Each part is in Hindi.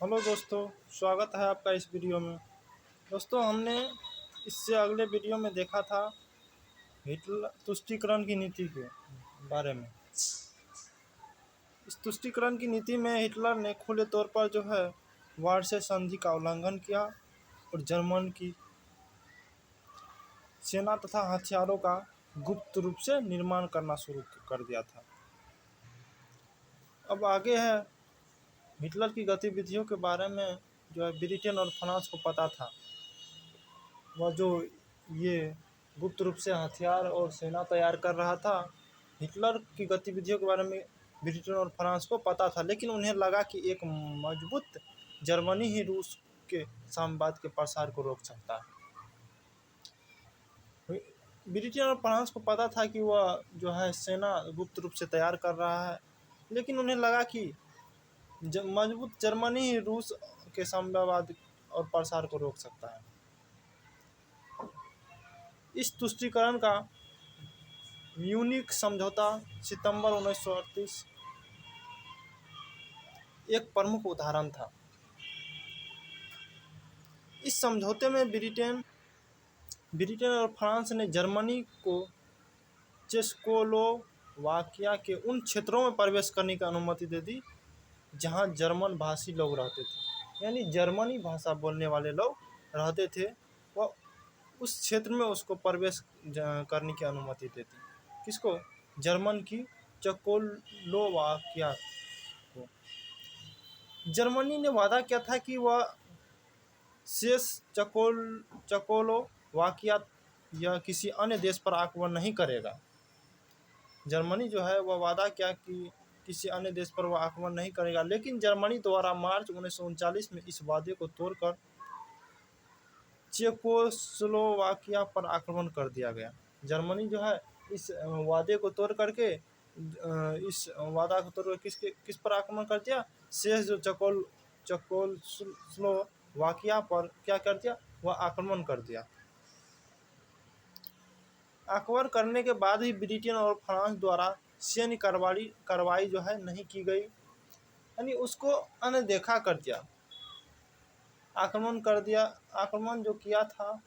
हेलो दोस्तों, स्वागत है आपका इस वीडियो में। दोस्तों, हमने इससे अगले वीडियो में देखा था हिटलर तुष्टीकरण की नीति के बारे में। इस तुष्टीकरण की नीति में हिटलर ने खुले तौर पर वार्से संधि का उल्लंघन किया और जर्मन की सेना तथा हथियारों का गुप्त रूप से निर्माण करना शुरू कर दिया था। अब आगे है हिटलर की गतिविधियों के बारे में। ब्रिटेन और फ्रांस को पता था वह ये गुप्त रूप से हथियार और सेना तैयार कर रहा था। हिटलर की गतिविधियों के बारे में ब्रिटेन और फ्रांस को पता था, लेकिन उन्हें लगा कि एक मजबूत जर्मनी ही रूस के साम्राज्य के प्रसार को रोक सकता है। ब्रिटेन और फ्रांस को पता था कि वह सेना गुप्त रूप से तैयार कर रहा है, लेकिन उन्हें लगा कि मजबूत जर्मनी ही रूस के साम्राज्य और प्रसार को रोक सकता है। इस तुष्टीकरण का म्यूनिख समझौता सितंबर 1938 एक प्रमुख उदाहरण था। इस समझौते में ब्रिटेन और फ्रांस ने जर्मनी को चेकोस्लोवाकिया के उन क्षेत्रों में प्रवेश करने की अनुमति दे दी जहां जर्मन भाषी लोग रहते थे, यानी जर्मनी भाषा बोलने वाले लोग रहते थे। वह उस क्षेत्र में उसको प्रवेश करने की अनुमति देती। किसको? जर्मन की चेकोस्लोवाकिया को। जर्मनी ने वादा किया था कि वह शेष चेकोस्लोवाकिया या किसी अन्य देश पर आक्रमण नहीं करेगा। जर्मनी वह वादा किया कि किसी अन्य देश पर वह आक्रमण नहीं करेगा, लेकिन जर्मनी द्वारा मार्च 1939 में इस वादे को तोड़कर चेकोस्लोवाकिया पर आक्रमण कर दिया गया। जर्मनी इस वादे को तोड़ करके किस पर आक्रमण कर दिया? शेष जो चेकोस्लोवाकिया पर क्या कर दिया? वह आक्रमण कर दिया। आक्रमण करने के बाद ही ब्रिटेन और फ्रांस द्वारा सैन्य कार्रवाई नहीं की गई, यानी उसको अनदेखा कर दिया, आक्रमण कर दिया। आक्रमण जो किया था,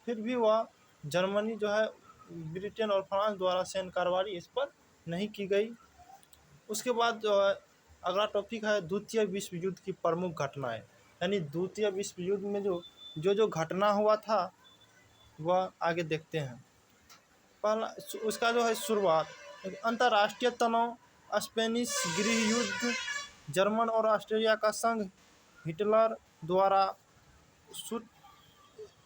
फिर भी वह जर्मनी ब्रिटेन और फ्रांस द्वारा सैन्य कार्रवाई इस पर नहीं की गई। उसके बाद अगला टॉपिक है द्वितीय विश्व युद्ध की प्रमुख घटनाएं, यानी द्वितीय विश्व युद्ध में जो घटना हुआ था वह आगे देखते हैं। पहला उसका शुरुआत अंतर्राष्ट्रीय तनाव, स्पेनिश गृह युद्ध, जर्मन और ऑस्ट्रेलिया का संघ, हिटलर द्वारा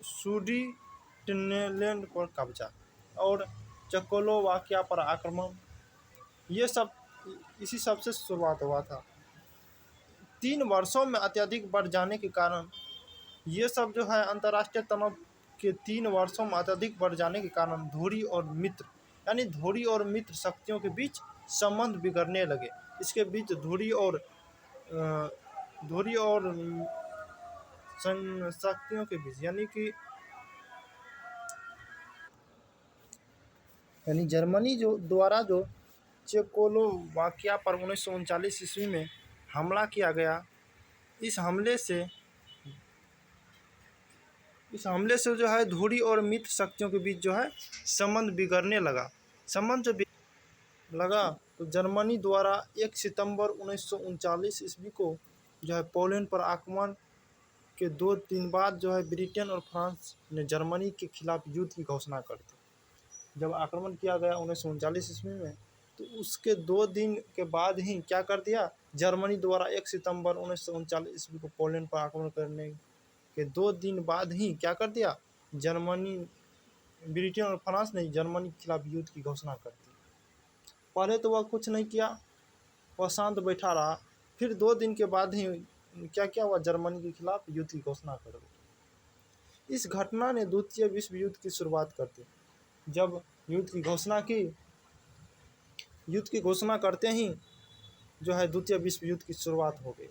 सुडेटेनलैंड पर कब्जा और चेकोस्लोवाकिया पर आक्रमण, ये सब इसी सब से शुरुआत हुआ था। 3 वर्षों में अत्यधिक बढ़ जाने के कारण ये सब अंतर्राष्ट्रीय तनाव के 3 वर्षों में अत्यधिक बढ़ जाने के कारण धुरी और मित्र शक्तियों के बीच संबंध बिगड़ने लगे। इसके बीच धुरी और शक्तियों के बीच, यानी जर्मनी द्वारा चेकोस्लोवाकिया पर 1939 ईस्वी में हमला किया गया। इस हमले से धुरी और मित्र शक्तियों के बीच संबंध बिगड़ने लगा। तो जर्मनी द्वारा 1 सितंबर 1939 ईस्वी को पोलैंड पर आक्रमण के 2 दिन बाद ब्रिटेन और फ्रांस ने जर्मनी के खिलाफ युद्ध की घोषणा कर दी। जब आक्रमण किया गया 1939 ईस्वी में, तो उसके 2 दिन के बाद ही क्या कर दिया? जर्मनी द्वारा 1 सितंबर 1939 ईस्वी को पोलैंड पर आक्रमण करने के 2 दिन बाद ही क्या कर दिया? ब्रिटेन और फ्रांस ने जर्मनी के खिलाफ युद्ध की घोषणा कर दी। पहले तो वह कुछ नहीं किया, वह शांत बैठा रहा। फिर 2 दिन के बाद ही क्या किया? वह जर्मनी के खिलाफ युद्ध की घोषणा कर दी। इस घटना ने द्वितीय विश्व युद्ध की शुरुआत कर दी। जब युद्ध की घोषणा करते ही द्वितीय विश्व युद्ध की शुरुआत हो गई।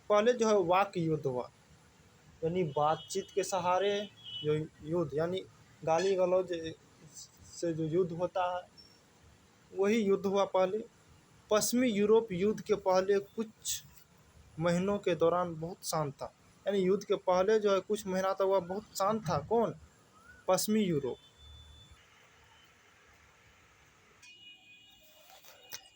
पहले वाक युद्ध हुआ, यानी बातचीत के सहारे युद्ध, यानी गाली गलौज से जो युद्ध होता है वही युद्ध हुआ पहले। पश्चिमी यूरोप युद्ध के पहले कुछ महीनों के दौरान बहुत शांत था। यानी युद्ध के पहले जो है कुछ महीना तक वह बहुत शांत था। कौन? पश्चिमी यूरोप।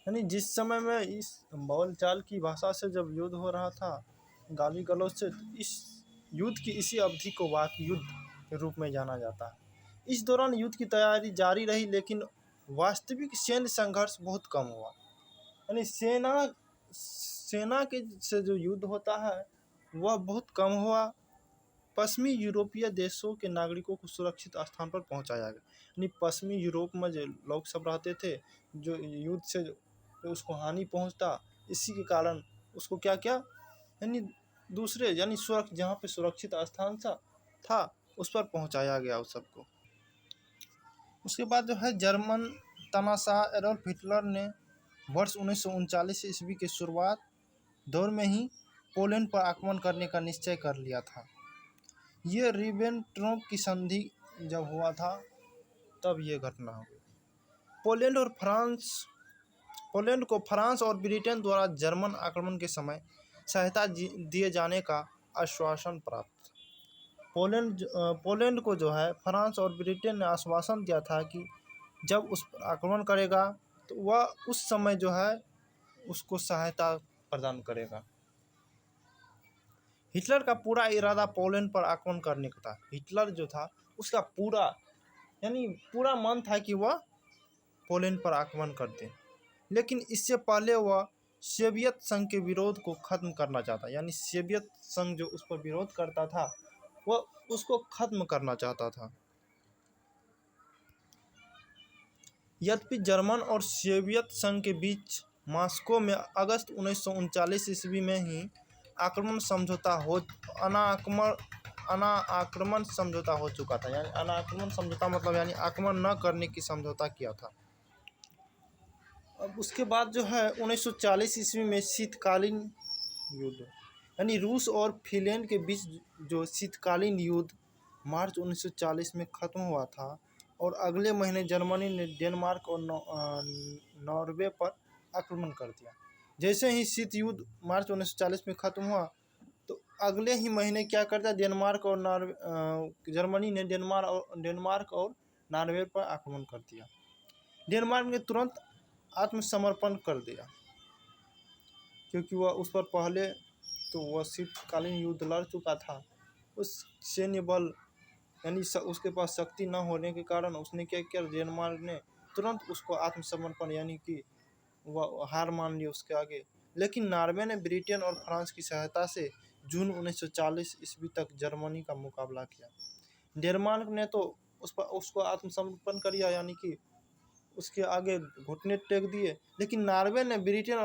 यानी जिस समय में इस बोलचाल की भाषा से जब युद्ध हो रहा था, गाली गलौज से, इस युद्ध की इसी अवधि को वाक युद्ध के रूप में जाना जाता है। इस दौरान युद्ध की तैयारी जारी रही, लेकिन वास्तविक सैन्य संघर्ष बहुत कम हुआ। यानी सेना के से जो युद्ध होता है वह बहुत कम हुआ। पश्चिमी यूरोपीय देशों के नागरिकों को सुरक्षित स्थान पर पहुंचाया गया। यानी पश्चिमी यूरोप में जो लोग सब रहते थे, जो युद्ध से जो उसको हानि पहुंचता, इसी के कारण उसको क्या क्या यानी दूसरे यानी जहाँ पे सुरक्षित स्थान था उस पर पहुंचाया गया उस सबको। उसके बाद जो है जर्मन तानाशाह एडोल्फ हिटलर ने वर्ष 1939 ईस्वी के शुरुआत दौर में ही पोलैंड पर आक्रमण करने का निश्चय कर लिया था। ये रिबेनट्रोप की संधि जब हुआ था तब ये घटना हो गई। पोलैंड को फ्रांस और ब्रिटेन द्वारा जर्मन आक्रमण के समय सहायता दिए जाने का आश्वासन प्राप्त। पोलैंड को जो है फ्रांस और ब्रिटेन ने आश्वासन दिया था कि जब उस पर आक्रमण करेगा तो वह उस समय जो है उसको सहायता प्रदान करेगा। हिटलर का पूरा इरादा पोलैंड पर आक्रमण करने का था। हिटलर जो था उसका पूरा मन था कि वह पोलैंड पर आक्रमण कर दे, लेकिन इससे पहले वह सोवियत संघ के विरोध को खत्म करना चाहता। यानी सोवियत संघ जो उस पर विरोध करता था वह उसको खत्म करना चाहता था। यद्यपि जर्मन और सोवियत संघ के बीच मॉस्को में अगस्त 1939 ईस्वी में ही अनाक्रमण समझौता हो चुका था। यानी अनाक्रमण समझौता मतलब यानी आक्रमण न करने की समझौता किया था। अब उसके बाद जो है 1940 ईस्वी में शीतकालीन युद्ध, यानी रूस और फिनलैंड के बीच जो शीतकालीन युद्ध मार्च 1940 में ख़त्म हुआ था, और अगले महीने जर्मनी ने डेनमार्क और नॉर्वे पर आक्रमण कर दिया। जैसे ही शीत युद्ध मार्च 1940 में ख़त्म हुआ तो अगले ही महीने क्या कर दिया, जर्मनी ने डेनमार्क और नॉर्वे पर आक्रमण कर दिया। डेनमार्क ने तुरंत आत्मसमर्पण कर दिया, क्योंकि वह उस पर पहले तो वह शीतकालीन युद्ध लड़ चुका था। उस सैन्य बल यानी उसके पास शक्ति न होने के कारण उसने क्या किया, डेनमार्क ने तुरंत उसको आत्मसमर्पण यानी कि वह हार मान ली उसके आगे। लेकिन नॉर्वे ने ब्रिटेन और फ्रांस की सहायता से जून 1940 ईस्वी तक जर्मनी का मुकाबला किया। डेनमार्क ने तो उसको आत्मसमर्पण कर दिया, यानी कि उसके आगे घुटने टेक दिए। लेकिन नॉर्वे ने ब्रिटेन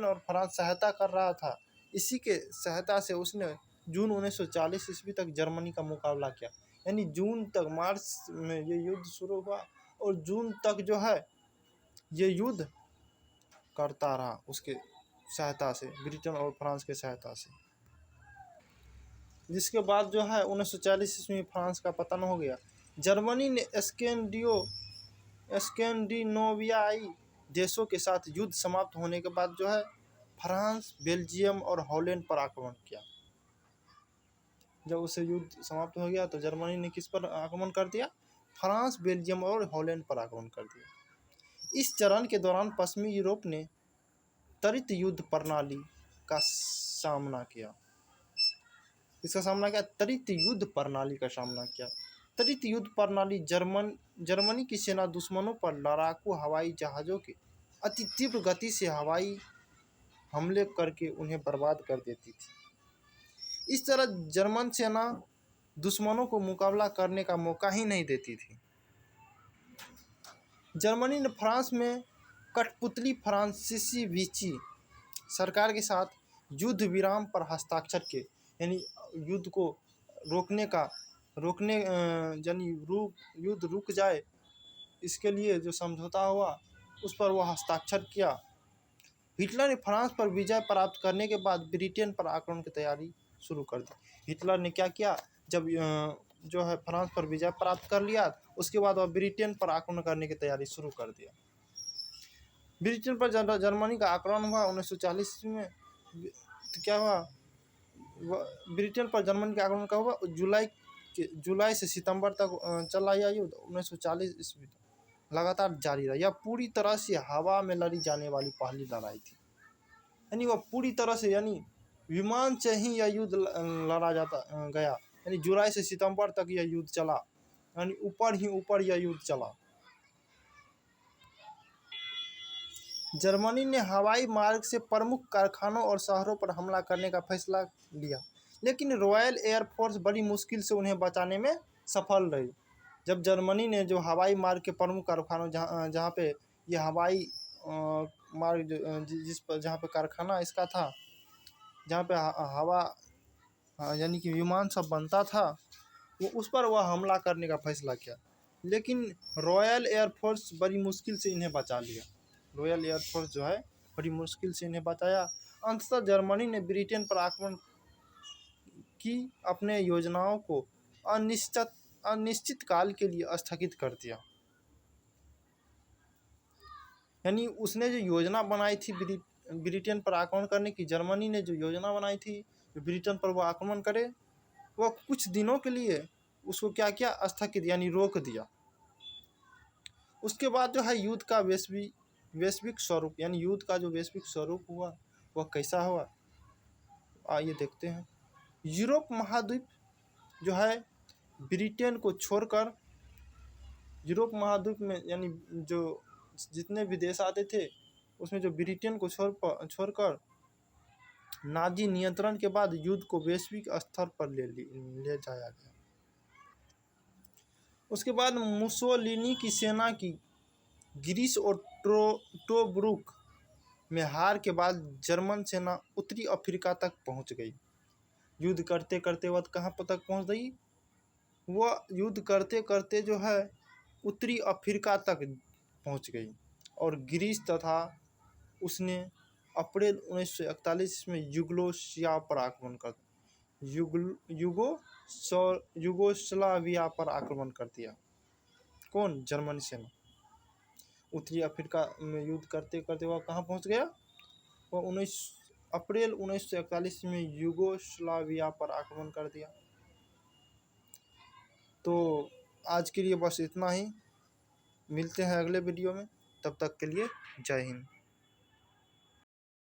और फ्रांस सहायता कर रहा था, इसी के सहायता से उसने जून 1940 ईस्वी तक जर्मनी का मुकाबला किया। यानी जून तक, मार्च में ये युद्ध शुरू हुआ और जून तक जो है ये युद्ध करता रहा उसके सहायता से, ब्रिटेन और फ्रांस के सहायता से। जिसके बाद जो है 1940 ईस्वी में फ्रांस का पतन हो गया। जर्मनी ने स्कैंडिनेवियाई देशों के साथ युद्ध समाप्त होने के बाद जो है फ्रांस, बेल्जियम और हॉलैंड पर आक्रमण किया। जब उसे युद्ध समाप्त हो गया तो जर्मनी ने किस पर आक्रमण कर दिया, फ्रांस, बेल्जियम और हॉलैंड पर आक्रमण कर दिया। इस चरण के दौरान पश्चिमी यूरोप ने त्वरित युद्ध प्रणाली का सामना किया। त्वरित युद्ध प्रणाली का सामना किया। त्वरित युद्ध प्रणाली जर्मनी की सेना दुश्मनों पर लड़ाकू हवाई जहाज़ों के अति तीव्र गति से हवाई हमले करके उन्हें बर्बाद कर देती थी। इस तरह जर्मन सेना दुश्मनों को मुकाबला करने का मौका ही नहीं देती थी। जर्मनी ने फ्रांस में कठपुतली फ्रांसीसी विची सरकार के साथ युद्ध विराम पर हस्ताक्षर किए। यानी युद्ध को युद्ध रुक जाए, इसके लिए जो समझौता हुआ उस पर वह हस्ताक्षर किया। हिटलर ने फ्रांस पर विजय प्राप्त करने के बाद ब्रिटेन पर आक्रमण की तैयारी शुरू कर दी। हिटलर ने क्या किया, जब जो है फ्रांस पर विजय प्राप्त कर लिया उसके बाद वह ब्रिटेन पर आक्रमण करने की तैयारी शुरू कर दिया। ब्रिटेन पर जर्मनी का आक्रमण हुआ 1940 में। तो क्या हुआ, ब्रिटेन पर जर्मनी का आक्रमण का हुआ जुलाई से सितंबर तक चला यह युद्ध 1940 ईस्वी तक लगातार जारी रहा। यह पूरी तरह से हवा में लड़ी जाने वाली पहली लड़ाई थी। यानी वह पूरी तरह से, यानी विमान से ही यह युद्ध लड़ा जाता गया। यानी जुलाई से सितंबर तक यह युद्ध चला, यानी ऊपर ही ऊपर यह युद्ध चला। जर्मनी ने हवाई मार्ग से प्रमुख कारखानों और शहरों पर हमला करने का फैसला लिया, लेकिन रॉयल एयरफोर्स बड़ी मुश्किल से उन्हें बचाने में सफल रही। जब जर्मनी ने जो हवाई मार्ग के प्रमुख कारखानों, जहाँ पे ये हवाई मार्ग जहाँ पे कारखाना इसका था, जहाँ पे हवा यानी कि विमान सब बनता था, वो उस पर वह हमला करने का फैसला किया, लेकिन रॉयल एयरफोर्स बड़ी मुश्किल से इन्हें बचा लिया। रॉयल एयरफोर्स जो है बड़ी मुश्किल से इन्हें बचाया। अंततः जर्मनी ने ब्रिटेन पर आक्रमण की अपने योजनाओं को अनिश्चित काल के लिए स्थगित कर दिया। यानी उसने जो योजना बनाई थी ब्रिटेन पर आक्रमण करने की, जर्मनी ने जो योजना बनाई थी ब्रिटेन पर वो आक्रमण करे, वह कुछ दिनों के लिए उसको क्या किया, स्थगित यानी रोक दिया। उसके बाद जो है युद्ध का वैश्विक स्वरूप, यानी युद्ध का जो वैश्विक स्वरूप हुआ वह कैसा हुआ, आइए देखते हैं। यूरोप महाद्वीप जो है ब्रिटेन को छोड़कर, यूरोप महाद्वीप में यानी जो जितने भी देश आते थे उसमें जो ब्रिटेन को छोड़कर नाजी नियंत्रण के बाद युद्ध को वैश्विक स्तर पर ले जाया गया। उसके बाद मुसोलिनी की सेना की ग्रीस और टोब्रुक में हार के बाद जर्मन सेना उत्तरी अफ्रीका तक पहुंच गई। युद्ध करते करते वह कहाँ तक पहुंच गई, वह युद्ध करते करते जो है उत्तरी अफ्रीका तक पहुंच गई और ग्रीस तथा उसने अप्रैल 1941 में यूगोस्लाविया पर आक्रमण कर यूगोस्लाविया पर आक्रमण कर दिया। कौन, जर्मनी सेना। उत्तरी अफ्रीका में युद्ध करते करते वह कहाँ पहुंच गया, वह अप्रैल 1941 में यूगोस्लाविया पर आक्रमण कर दिया। तो आज के लिए बस इतना ही, मिलते हैं अगले वीडियो में, तब तक के लिए जय हिंद।